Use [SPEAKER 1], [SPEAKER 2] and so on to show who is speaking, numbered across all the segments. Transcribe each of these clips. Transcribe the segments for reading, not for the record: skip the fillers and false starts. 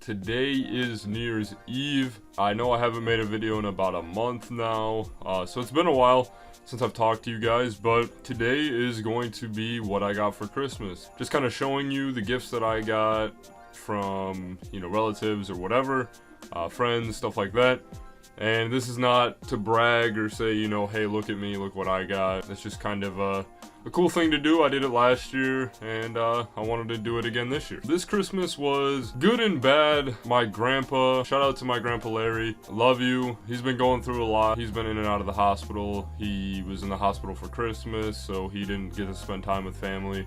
[SPEAKER 1] Today is New Year's Eve. I know I haven't made a video in about a month now, so it's been a while since I've talked to you guys, but today is going to be what I got for Christmas. Just kind of showing you the gifts that I got from, relatives or whatever, friends, stuff like that. And this is not to brag or say, hey, look at me, look what I got. It's just kind of a cool thing to do. I did it last year, and I wanted to do it again this year. This Christmas was good and bad. My grandpa, shout out to my grandpa Larry, love you. He's been going through a lot. He's been in and out of the hospital. He was in the hospital for Christmas, so he didn't get to spend time with family,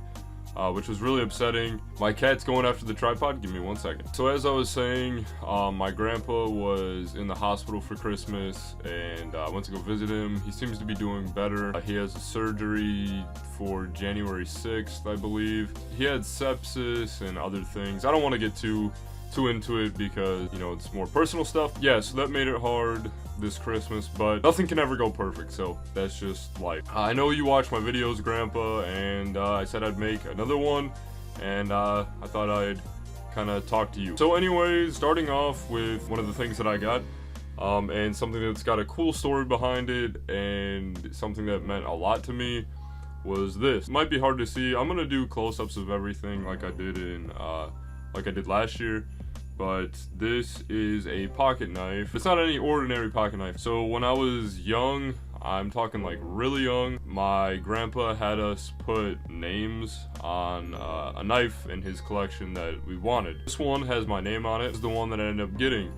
[SPEAKER 1] which was really upsetting. My cat's going after the tripod. Give me 1 second. So as I was saying, my grandpa was in the hospital for Christmas, and I went to go visit him. He seems to be doing better. He has a surgery for January 6th, I believe. He had sepsis and other things. I don't want to get too into it because, it's more personal stuff. Yeah, so that made it hard this Christmas, but nothing can ever go perfect, so that's just life. I know you watch my videos, Grandpa, and I said I'd make another one, and I thought I'd kind of talk to you. So anyways, starting off with one of the things that I got, and something that's got a cool story behind it, and something that meant a lot to me, was this. It might be hard to see. I'm gonna do close-ups of everything like I did last year. But this is a pocket knife. It's not any ordinary pocket knife. So when I was young, I'm talking like really young, my grandpa had us put names on a knife in his collection that we wanted. This one has my name on it. It's the one that I ended up getting.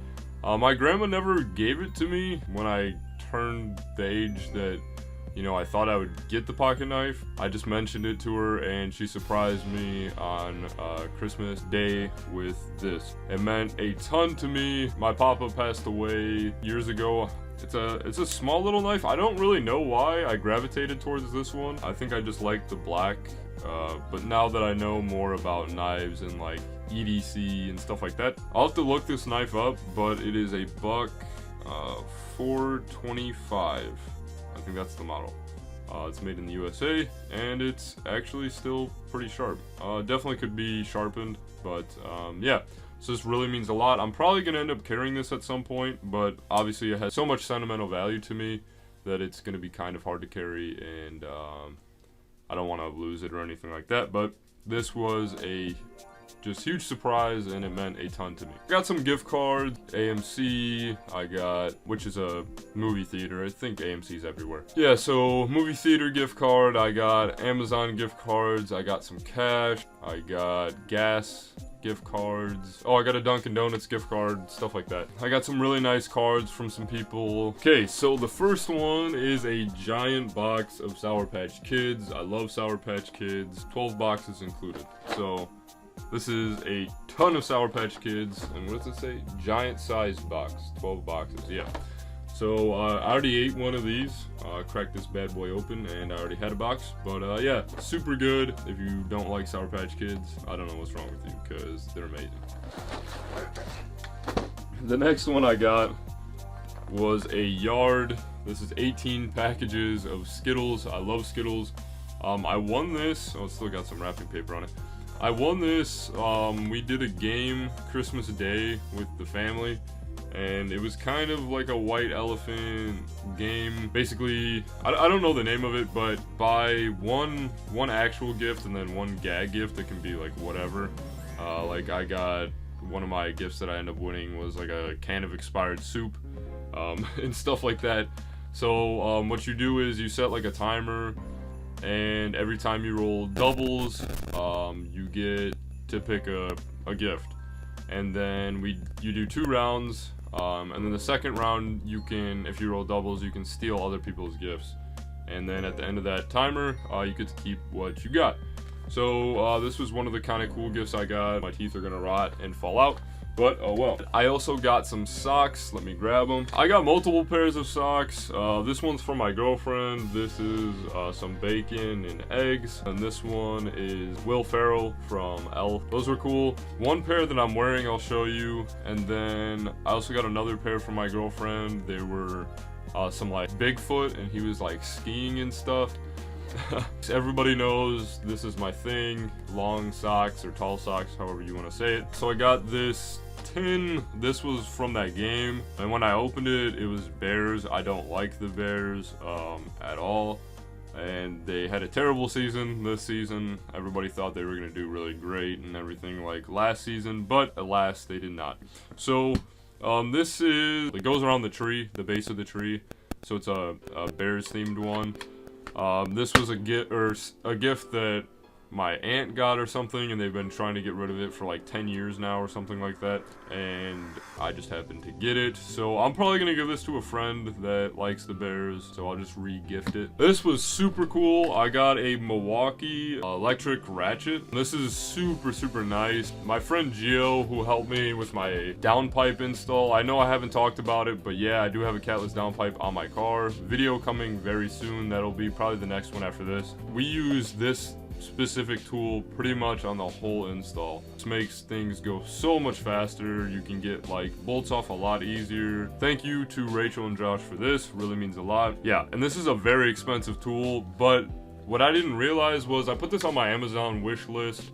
[SPEAKER 1] My grandma never gave it to me when I turned the age that I thought I would get the pocket knife. I just mentioned it to her, and she surprised me on Christmas Day with this. It meant a ton to me. My papa passed away years ago. It's a small little knife. I don't really know why I gravitated towards this one. I think I just like the black, but now that I know more about knives and like EDC and stuff like that, I'll have to look this knife up, but it is a buck 425. I think that's the model. It's made in the USA, and it's actually still pretty sharp. Definitely could be sharpened, but yeah. So this really means a lot. I'm probably gonna end up carrying this at some point, but obviously it has so much sentimental value to me that it's gonna be kind of hard to carry, and I don't want to lose it or anything like that. But this was a just huge surprise, and it meant a ton to me. I got some gift cards, AMC, which is a movie theater. I think AMC's everywhere. Yeah, so movie theater gift card, I got Amazon gift cards, I got some cash, I got gas gift cards. Oh, I got a Dunkin' Donuts gift card, stuff like that. I got some really nice cards from some people. Okay, so the first one is a giant box of Sour Patch Kids. I love Sour Patch Kids, 12 boxes included. So this is a ton of Sour Patch Kids, and what does it say? Giant sized box, 12 boxes, yeah. So I already ate one of these, cracked this bad boy open, and I already had a box. But yeah, super good. If you don't like Sour Patch Kids, I don't know what's wrong with you, because they're amazing. The next one I got was a yard. This is 18 packages of Skittles. I love Skittles. I won this. Oh, it's still got some wrapping paper on it. I won this, we did a game Christmas Day with the family, and it was kind of like a white elephant game. Basically, I don't know the name of it, but buy one actual gift and then one gag gift that can be like whatever. Like I got, one of my gifts that I ended up winning was like a can of expired soup, and stuff like that. So what you do is you set like a timer, and every time you roll doubles, you get to pick a gift, and then you do 2 rounds, and then the second round you can, if you roll doubles, you can steal other people's gifts, and then at the end of that timer, you get to keep what you got. So this was one of the kind of cool gifts I got. My teeth are gonna rot and fall out, but oh well. I also got some socks. Let me grab them. I got multiple pairs of socks. This one's from my girlfriend. This is some bacon and eggs. And this one is Will Ferrell from Elf. Those were cool. One pair that I'm wearing, I'll show you. And then I also got another pair from my girlfriend. They were some like Bigfoot, and he was like skiing and stuff. Everybody knows this is my thing, long socks or tall socks, however you want to say it. So I got this tin. This was from that game, and when I opened it, it was Bears. I don't like the Bears at all, and they had a terrible season this season. Everybody thought they were going to do really great and everything like last season, but alas, they did not. So this it goes around the tree, the base of the tree, so it's a Bears themed one. This was a gift that my aunt got or something, and they've been trying to get rid of it for like 10 years now or something like that, and I just happened to get it. So I'm probably gonna give this to a friend that likes the Bears, so I'll just re-gift it. This was super cool. I got a Milwaukee electric ratchet. This is super nice. My friend Gio, who helped me with my downpipe install, I know I haven't talked about it, but yeah, I do have a catless downpipe on my car. Video coming very soon. That'll be probably the next one after this. We use this specific tool pretty much on the whole install. This makes things go so much faster. You can get like bolts off a lot easier. Thank you to Rachel and Josh for this, really means a lot. Yeah, and this is a very expensive tool, but what I didn't realize was I put this on my Amazon wish list,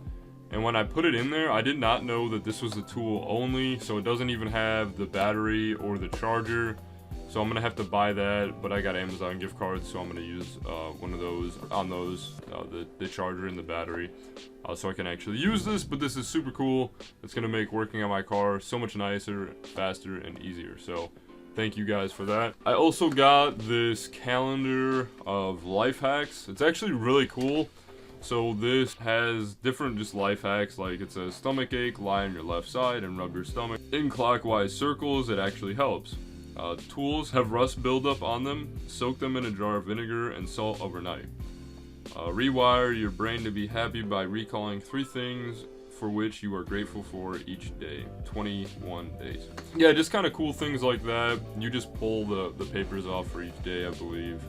[SPEAKER 1] and when I put it in there, I did not know that this was the tool only, so it doesn't even have the battery or the charger. So I'm gonna have to buy that, but I got Amazon gift cards, so I'm gonna use one of those on those, the charger and the battery, so I can actually use this. But this is super cool. It's gonna make working on my car so much nicer, faster, and easier. So thank you guys for that. I also got this calendar of life hacks. It's actually really cool. So this has different just life hacks, like it says stomach ache, lie on your left side and rub your stomach in clockwise circles. It actually helps. Tools have rust buildup on them. Soak them in a jar of vinegar and salt overnight. Rewire your brain to be happy by recalling 3 things for which you are grateful for each day. 21 days. Yeah, just kind of cool things like that. You just pull the papers off for each day, I believe.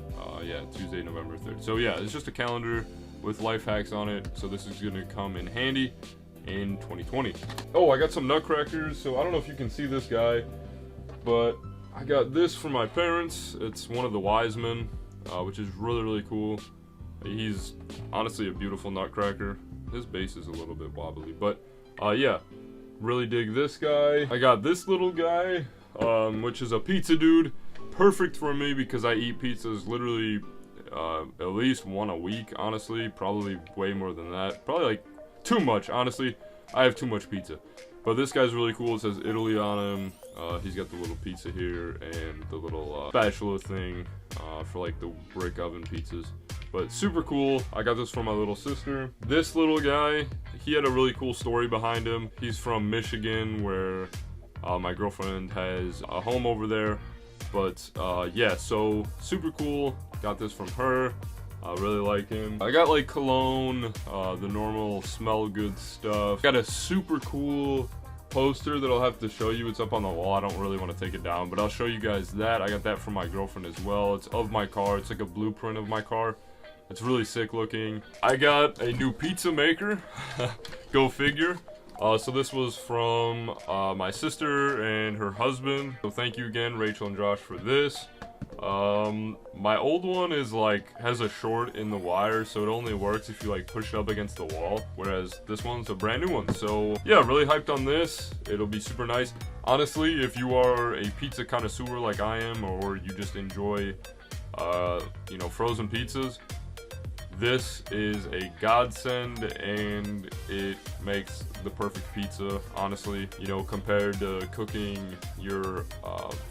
[SPEAKER 1] Yeah, Tuesday, November 3rd. So yeah, it's just a calendar with life hacks on it. So this is going to come in handy in 2020. Oh, I got some nutcrackers. So I don't know if you can see this guy, but I got this from my parents. It's one of the wise men, which is really cool. He's honestly a beautiful nutcracker. His base is a little bit wobbly, but yeah, really dig this guy. I got this little guy, which is a pizza dude. Perfect for me because I eat pizzas literally at least one a week, honestly. Probably way more than that. Probably like too much, honestly. I have too much pizza. But this guy's really cool. It says Italy on him. He's got the little pizza here and the little spatula thing for like the brick oven pizzas. But super cool. I got this from my little sister. This little guy, he had a really cool story behind him. He's from Michigan, where my girlfriend has a home over there. But yeah, so super cool. Got this from her. I really like him. I got like cologne, the normal smell good stuff. Got a super cool poster that I'll have to show you. It's up on the wall. I don't really want to take it down, but I'll show you guys that. I got that from my girlfriend as well. It's of my car. It's like a blueprint of my car. It's really sick looking. I got a new pizza maker. Go figure. So this was from my sister and her husband. So thank you again, Rachel and Josh, for this. My old one is like has a short in the wire, so it only works if you like push it up against the wall, whereas this one's a brand new one. So yeah, really hyped on this. It'll be super nice. Honestly, if you are a pizza connoisseur like I am, or you just enjoy you know, frozen pizzas, this is a godsend, and it makes the perfect pizza, honestly. You know, compared to cooking your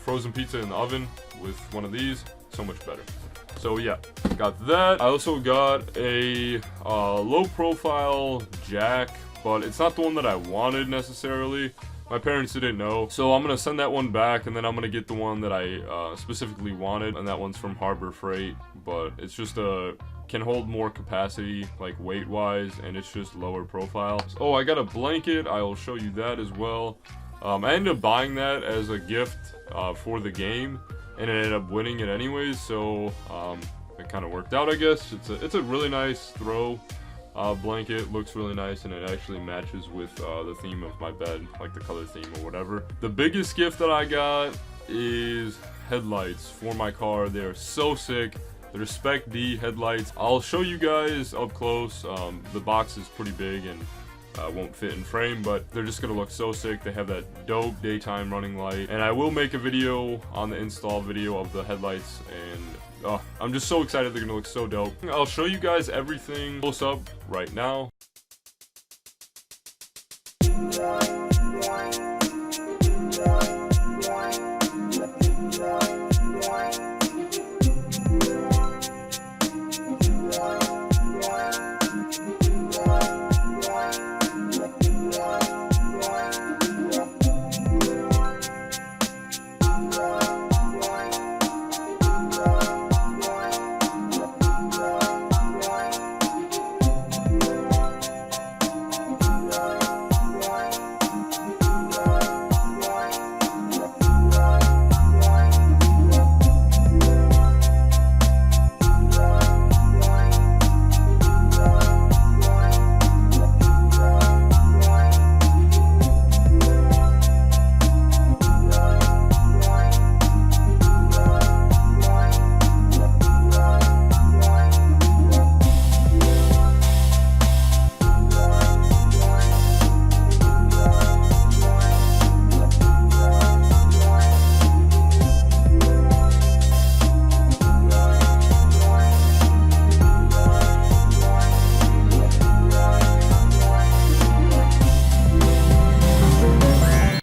[SPEAKER 1] frozen pizza in the oven with one of these, so much better. So yeah, got that. I also got a low profile jack, but it's not the one that I wanted necessarily. My parents didn't know, so I'm gonna send that one back, and then I'm gonna get the one that I specifically wanted, and that one's from Harbor Freight. But it's just can hold more capacity, like weight wise, and it's just lower profile. Oh, I got a blanket. I will show you that as well. I ended up buying that as a gift for the game, and I ended up winning it anyways, so it kind of worked out, I guess. It's a really nice throw blanket. Looks really nice, and it actually matches with the theme of my bed, like the color theme or whatever. The biggest gift that I got is headlights for my car. They are so sick. They're Spec D headlights. I'll show you guys up close. The box is pretty big, and won't fit in frame, but they're just gonna look so sick. They have that dope daytime running light, and I will make a video on the install video of the headlights, and I'm just so excited. They're gonna look so dope. I'll show you guys everything close up right now.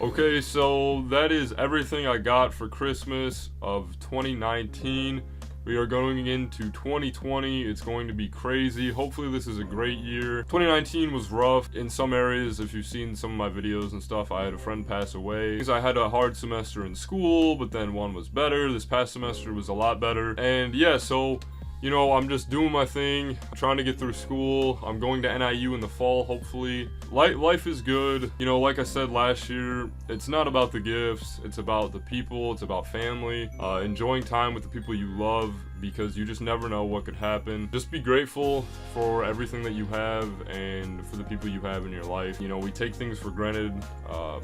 [SPEAKER 1] Okay, so that is everything I got for Christmas of 2019. We are going into 2020. It's going to be crazy. Hopefully this is a great year. 2019 was rough in some areas. If you've seen some of my videos and stuff, I had a friend pass away. I had a hard semester in school, but then one was better. This past semester was a lot better. And yeah, so you know, I'm just doing my thing, trying to get through school. I'm going to NIU in the fall, hopefully. Life is good. You know, like I said last year, it's not about the gifts, it's about the people, it's about family, enjoying time with the people you love, because you just never know what could happen. Just be grateful for everything that you have and for the people you have in your life. You know, we take things for granted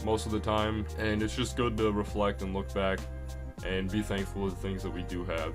[SPEAKER 1] most of the time, and it's just good to reflect and look back and be thankful for the things that we do have.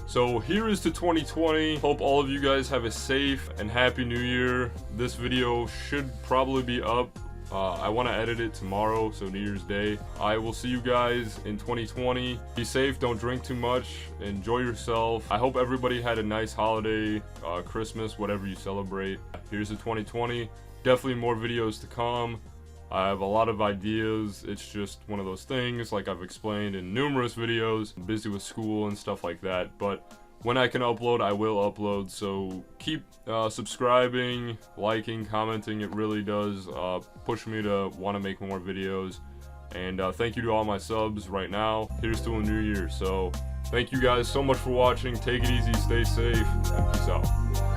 [SPEAKER 1] So here is to 2020. Hope all of you guys have a safe and happy new year. This video should probably be up. I want to edit it tomorrow, so New Year's Day. I will see you guys in 2020. Be safe, don't drink too much, enjoy yourself. I hope everybody had a nice holiday, Christmas, whatever you celebrate. Here's to 2020. Definitely more videos to come. I have a lot of ideas. It's just one of those things, like I've explained in numerous videos. I'm busy with school and stuff like that, but when I can upload, I will upload. So keep subscribing, liking, commenting. It really does push me to want to make more videos. And thank you to all my subs right now. Here's to a new year. So thank you guys so much for watching. Take it easy, stay safe, and peace out.